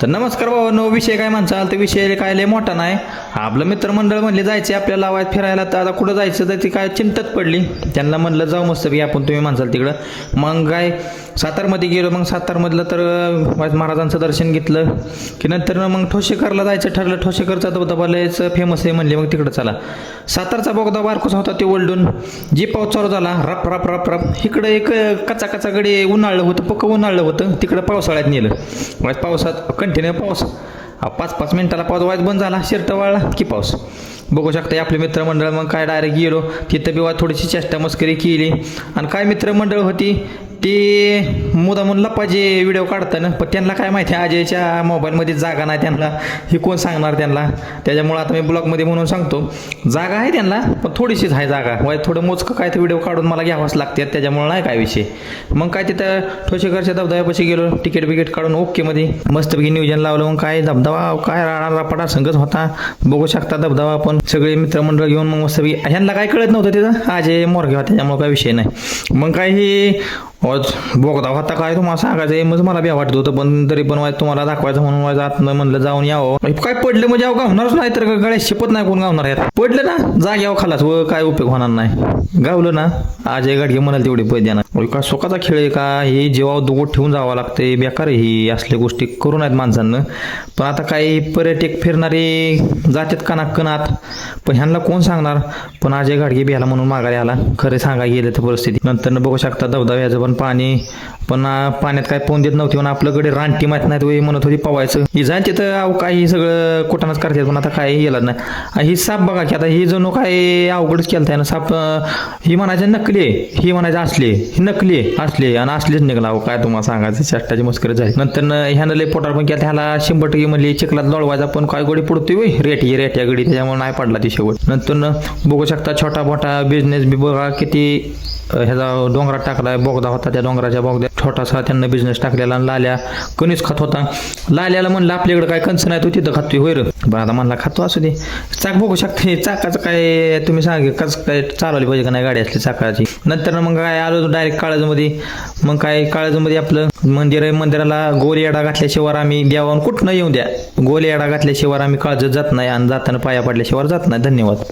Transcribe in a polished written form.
तर नमस्कार भावांनो, विषय काय म्हणचाल तर विषय काय लय मोठा नाही. आपलं मित्रमंडळ म्हणले जायचे आपल्याला वायत फिरायला, तर आता कुठं जायचं तर ती काय चिंतत पडली. त्यांना म्हणलं जाऊ मस्त की आपण तुम्ही म्हणसाल तिकडं. मग काय सातारमध्ये गेलो. मग सातारमधलं तर वायत महाराजांचं दर्शन घेतलं की नंतर मग ठोसेकरला जायचं ठरलं. ठोसेकरचा धबधबा लयच फेमस आहे म्हणले. मग तिकडं चला. सातारचा बोगदा बारकोसा होता ते ओलडून जी पाऊस चालू झाला रप रप रप रप. इकडं एक कचा कचा गडी उन्हाळलं होतं, पक्क उन्हाळलं होतं. तिकडं पावसाळ्यात नेलं. वायत पावसात कंटिन्यू पाऊस. 5-5 मिनिटाला पाऊस वायत बंद झाला, शिरत वाळला की पाऊस. बघू शकता आपले मित्रमंडळ. मग काय डायरेक्ट गेलो तिथं बी थोडीशी चेष्टा मस्करी केली. आणि काय मित्रमंडळ होती ते मुदामून लप्पाचे व्हिडिओ काढताना, पण त्यांना काय माहिती अजयच्या मोबाईलमध्ये जागा नाही त्यांना. ही कोण सांगणार त्यांना. त्याच्यामुळं आता मी ब्लॉगमध्ये म्हणून सांगतो, जागा आहे त्यांना पण थोडीशीच आहे जागा. वाय थोडं मोजकं काय तर व्हिडिओ काढून मला घ्यावाच लागते, त्याच्यामुळं नाही काय विषय. मग काय तिथं ठोसेकरच्या धबधब्यापाशी गेलो. तिकीट बिकीट काढून ओकेमध्ये मस्तपैकी नियोजन लावलं. मग काय धबधबा काय राडा संगत होता. बघू शकता धबधबा. पण सगळे मित्रमंडळ घेऊन मग मस्तपैकी. ह्यांना काय कळत नव्हतं तिथं अजय मोरगे होता, त्याच्यामुळे काय विषय नाही. मग काय ही बोगदा होता काय तुम्हाला सांगायचं मग मला बी वाटत होतं, पण तरी पण तुम्हाला दाखवायचं म्हणून आत म्हणलं जाऊन यावं. काय पडलं म्हणजे गावणारच नाही तर गळ्यात शिपत नाही कोण गावणार यात. पडलं ना जाग्यावर खालाच व काय उपयोग होणार नाही. गावलं ना अजय गाडगे म्हणाल तेवढे पैसे देणार. का सुखाचा खेळ आहे का हे, जेव्हा दुगोट ठेवून जावं लागते. बेकार ही असल्या गोष्टी करू नाहीत माणसांना. पण आता काही पर्यटक फिरणारे जातात कनात, पण ह्यांना कोण सांगणार. पण अजय गाडगे बिहाला म्हणून माघारी आला. खरं सांगायला गेलं तर परिस्थिती. नंतर बघू शकता धबधब्याचं पण पाणी. पण पाण्यात काय पोहून देत नव्हती. पण आपल्याकडे रानटी माहीत नाही म्हणत होती पवायचं. ही जाण तिथं काही सगळं कुठानच करतात. पण आता काही गेलं नाही. ही साप बघा की आता ही जणू काय अवघडच केलं आहे ना साप. ही म्हणायचं नकली आहे, ही म्हणायचं असले, ही नकली आहे असले आणि असलेच निघला. काय तुम्हाला सांगायचं चष्टाची मस्करी झाली. नंतर ह्यानं लय पोटार पण केला. ह्याला 100% म्हणली चिखलात लोळवायचा, पण काय गडी पडतोय रेट्या गडी, त्याच्यामुळे नाही पडला ती शेवट. नंतर बघू शकता छोटा मोठा बिझनेस बी बघा किती. ह्याचा डोंगरात टाकलाय बोगदा होता, त्या डोंगराच्या बोगद्यात छोटासा त्यांना बिझनेस टाकलेला. आणि लाल्या कणीस खात होता. लाल्याला म्हणलं आपल्याकडे काय कंच नाही, तो तिथं खातोय होय रे. बरं आता म्हणला खातो असू दे. चाक बघू शकते चाकाचं काय तुम्ही सांग कसं काय चालवली पाहिजे का नाही गाडी असली चाकाची. नंतर मग काय आलो डायरेक्ट काळजमध्ये. मग काय काळजमध्ये आपलं मंदिर आहे. मंदिराला गोल येडा घातल्याशिवाय आम्ही देवान कुठनं येऊ द्या, गोल येडा घातल्याशिवाय आम्ही काळजात जात नाही आणि जाताना पाया पडल्याशिवाय जात नाही. धन्यवाद.